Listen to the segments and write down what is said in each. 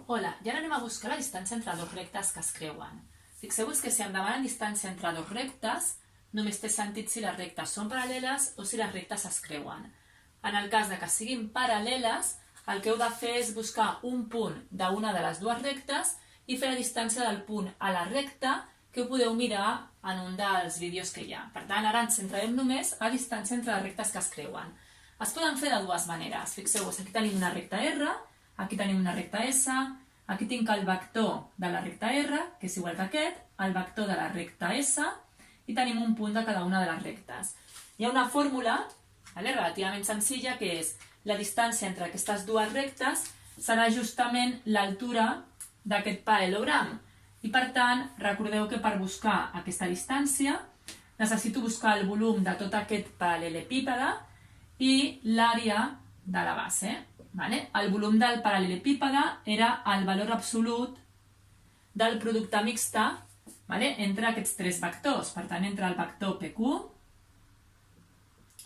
Hola, i ara anem a buscar la distància entre dos rectes que es creuen. Fixeu-vos que si em demanen distància entre dos rectes, només té sentit si les rectes són paral·leles o si les rectes es creuen. En el cas de que siguin paral·leles, el que heu de fer és buscar un punt d'una de les dues rectes i fer la distància del punt a la recta, que ho podeu mirar en un dels vídeos que hi ha. Per tant, ara ens centrarem només a distància entre les rectes que es creuen. Es poden fer de dues maneres. Fixeu-vos, aquí tenim una recta R, aquí tenim una recta S, aquí tinc el vector de la recta R, que és igual que aquest, el vector de la recta S, i tenim un punt de cada una de les rectes. Hi ha una fórmula relativament senzilla, que és la distància entre aquestes dues rectes serà justament l'altura d'aquest paral·lelogram. I per tant, recordeu que per buscar aquesta distància necessito buscar el volum de tot aquest paral·lelepípede i l'àrea de la base. El volum del paral·lelepípede era el valor absolut del producte mixte entre aquests tres vectors. Per tant, entre el vector PQ,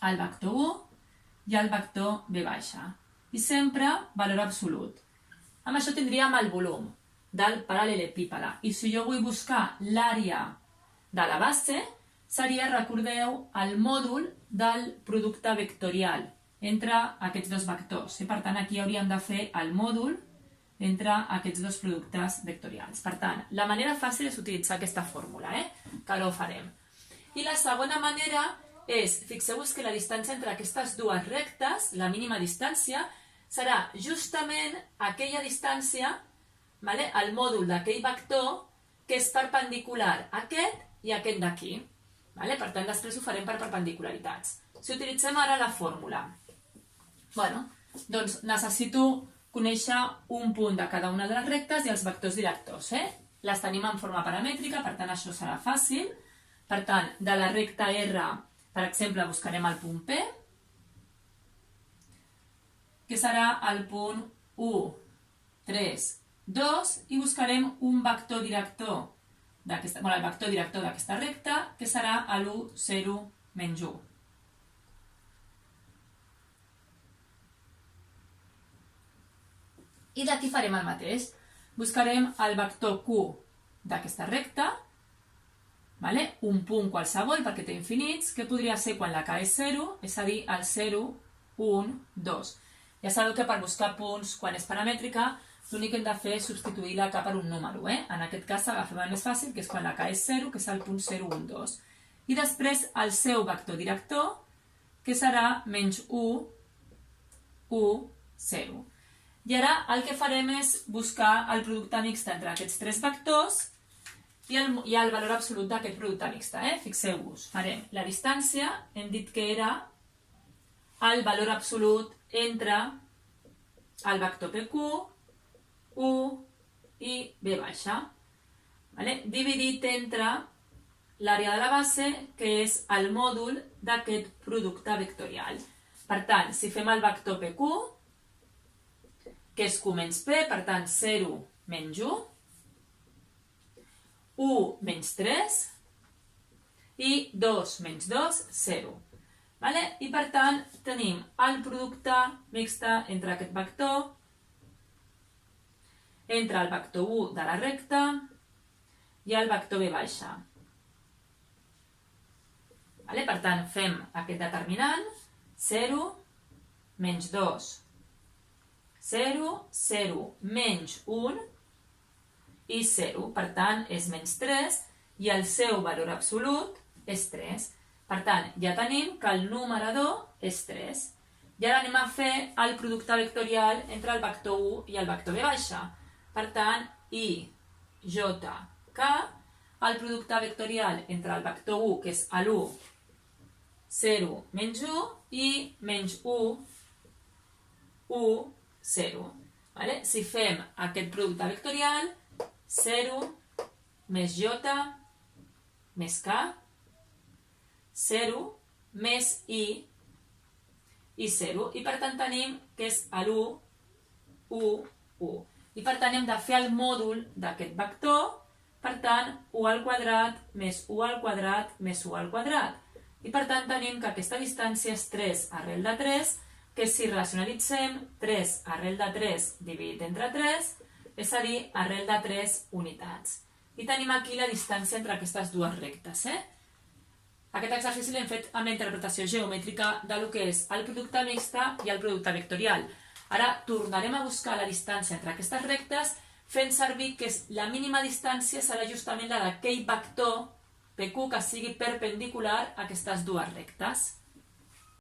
el vector U i el vector V baixa. I sempre valor absolut. Amb això tindríem el volum del paral·lelepípede. I si jo vull buscar l'àrea de la base, seria, recordeu, el mòdul del producte vectorial entre aquests dos vectors. I per tant, aquí hauríem de fer el mòdul entre aquests dos productes vectorials. Per tant, la manera fàcil és utilitzar aquesta fórmula, que ara ho farem. I la segona manera és, fixeu-vos que la distància entre aquestes dues rectes, la mínima distància, serà justament aquella distància, el mòdul d'aquell vector que és perpendicular a aquest i a aquest d'aquí. Per tant, després ho farem per perpendicularitats. Si utilitzem ara la fórmula, doncs necessito conèixer un punt de cada una de les rectes i els vectors directors. Les tenim en forma paramètrica, per tant, això serà fàcil. Per tant, de la recta R, per exemple, buscarem el punt P, que serà el punt 1, 3, 2, i buscarem un vector director d'aquesta recta, que serà l'1, 0, menys 1. I d'aquí farem el mateix. Buscarem el vector Q d'aquesta recta, un punt qualsevol perquè té infinits, que podria ser quan la K és 0, és a dir, el 0, 1, 2. Ja sabeu que per buscar punts quan és paramètrica, l'únic que hem de fer és substituir la K per un número. En aquest cas agafem el més fàcil, que és quan la K és 0, que és el punt 0, 1, 2. I després el seu vector director, que serà menys 1, 1, 0. I ara el que farem és buscar el producte mixte entre aquests tres vectors i el valor absolut d'aquest producte mixte. Fixeu-vos, farem la distància, hem dit que era el valor absolut entre el vector PQ, U i V baixa, dividit entre l'àrea de la base, que és el mòdul d'aquest producte vectorial. Per tant, si fem el vector PQ, que és Q menys P, per tant, 0 menys 1, 1 menys 3 i 2 menys 2, 0. I per tant, tenim el producte mixte entre aquest vector, entre el vector 1 de la recta i el vector V baixa. Per tant, fem aquest determinant, 0, menys 2, 0, 0, menys 1 i 0. Per tant, és menys 3 i el seu valor absolut és 3. Per tant, ja tenim que el numerador és 3. I ara anem a fer el producte vectorial entre el vector 1 i el vector V baixa. Per tant, I, J, K, el producte vectorial entre el vector 1, que és l'1, 0, menys 1, i menys 1, 1, 0. Si fem aquest producte vectorial, 0 més J més K, 0 més I 0. I per tant tenim que és l'1, 1, 1. I per tant hem de fer el mòdul d'aquest vector, per tant, 1 al quadrat més 1 al quadrat més 1 al quadrat. I per tant tenim que aquesta distància és 3 arrel de 3, que si racionalitzem 3 arrel de 3 dividit entre 3, és a dir, arrel de 3 unitats. I tenim aquí la distància entre aquestes dues rectes. Aquest exercici l'hem fet amb la interpretació geomètrica del que és el producte mixte i el producte vectorial. Ara tornarem a buscar la distància entre aquestes rectes fent servir que la mínima distància serà justament la d'aquell vector PQ que sigui perpendicular a aquestes dues rectes.